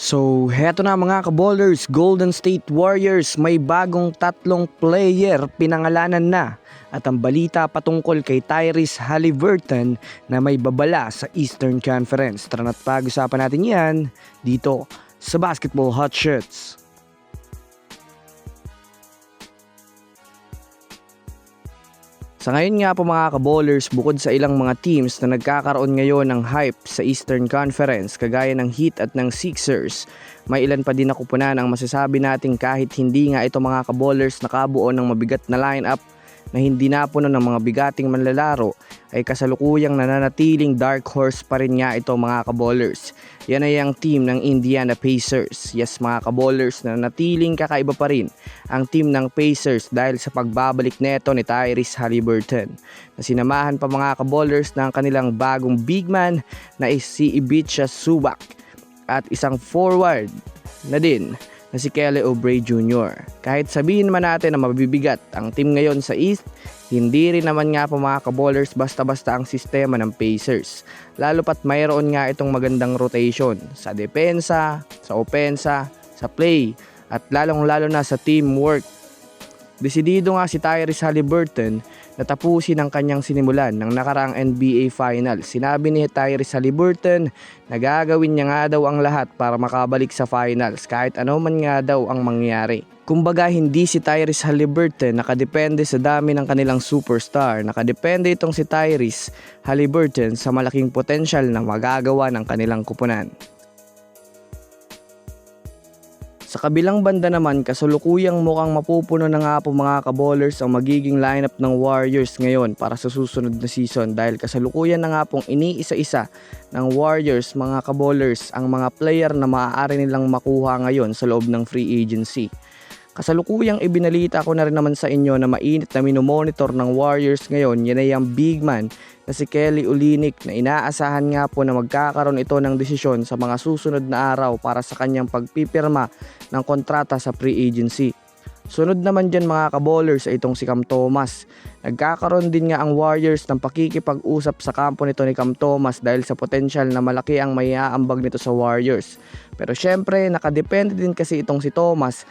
So, heto na mga kaballers, Golden State Warriors may bagong tatlong player pinangalanan na. At ang balita patungkol kay Tyrese Haliburton na may babala sa Eastern Conference. Tara na't pag-usapan natin yan dito sa Basketball Hot Shots. Sa ngayon nga po mga kaballers, bukod sa ilang mga teams na nagkakaroon ngayon ng hype sa Eastern Conference kagaya ng Heat at ng Sixers, may ilan pa din na kupunan ang masasabi natin kahit hindi nga ito mga kaballers nakabuo ng mabigat na lineup na hindi napuno ng mga bigating manlalaro ay kasalukuyang nananatiling dark horse pa rin nga ito mga kaballers. Yan ay ang team ng Indiana Pacers. Yes mga kaballers, nananatiling kakaiba pa rin ang team ng Pacers dahil sa pagbabalik neto ni Tyrese Haliburton na sinamahan pa mga kaballers ng kanilang bagong big man na si Ivica Zubac at isang forward na din na si Kelly Oubre Jr. Kahit sabihin man natin na mabibigat ang team ngayon sa East, hindi rin naman nga po mga kaballers basta-basta ang sistema ng Pacers. Lalo pat mayroon nga itong magandang rotation sa depensa, sa opensa, sa play at lalong-lalo na sa teamwork. Desidido nga si Tyrese Haliburton na tapusin ang kanyang sinimulan ng nakaraang NBA Finals. Sinabi ni Tyrese Haliburton na gagawin niya nga daw ang lahat para makabalik sa Finals kahit ano man nga daw ang mangyari. Kumbaga hindi si Tyrese Haliburton nakadepende sa dami ng kanilang superstar. Nakadepende itong si Tyrese Haliburton sa malaking potensyal na magagawa ng kanilang kupunan. Sa kabilang banda naman, kasalukuyang mukhang mapupuno na nga po mga kaballers ang magiging lineup ng Warriors ngayon para sa susunod na season dahil kasalukuyan na nga pong iniisa-isa ng Warriors mga kaballers ang mga player na maaari nilang makuha ngayon sa loob ng free agency. Kasalukuyang ibinalita ko na rin naman sa inyo na mainit na minomonitor ng Warriors ngayon yan ay ang big man na si Kelly Olynyk na inaasahan nga po na magkakaroon ito ng desisyon sa mga susunod na araw para sa kanyang pagpipirma ng kontrata sa free agency. Sunod naman dyan mga kaballers ay itong si Cam Thomas. Nagkakaroon din nga ang Warriors ng pakikipag-usap sa kampo nito ni Cam Thomas dahil sa potensyal na malaki ang maiaambag nito sa Warriors. Pero syempre nakadepende din kasi itong si Thomas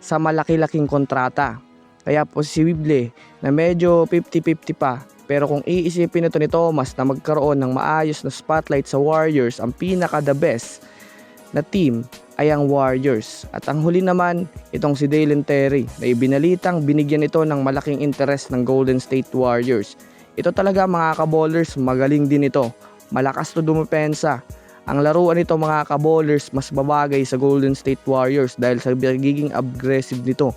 sa malaki-laking kontrata. Kaya posible na medyo 50-50 pa. Pero kung iisipin ito ni Thomas na magkaroon ng maayos na spotlight sa Warriors, ang pinaka-the best na team ay ang Warriors. At ang huli naman, itong si Dalen Terry na ibinalitang binigyan ito ng malaking interest ng Golden State Warriors. Ito talaga mga kaballers, magaling din ito. Malakas to dumepensa. Ang laruan nito mga kaballers mas babagay sa Golden State Warriors dahil sa pagiging aggressive nito.